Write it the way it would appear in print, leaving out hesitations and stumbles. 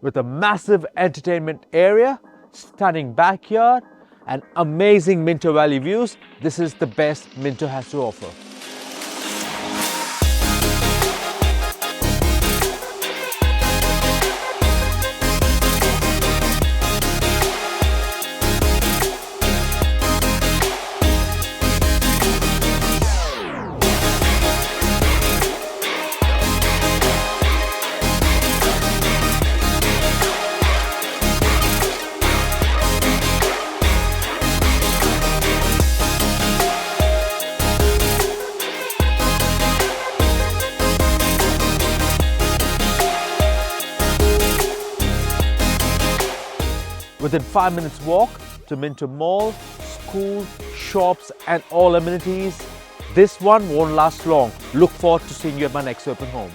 With a massive entertainment area, stunning backyard, and amazing Minto Valley views, this is the best Minto has to offer. Within 5 minutes walk to Minto Mall, school, shops and all amenities. This one won't last long. Look forward to seeing you at my next open home.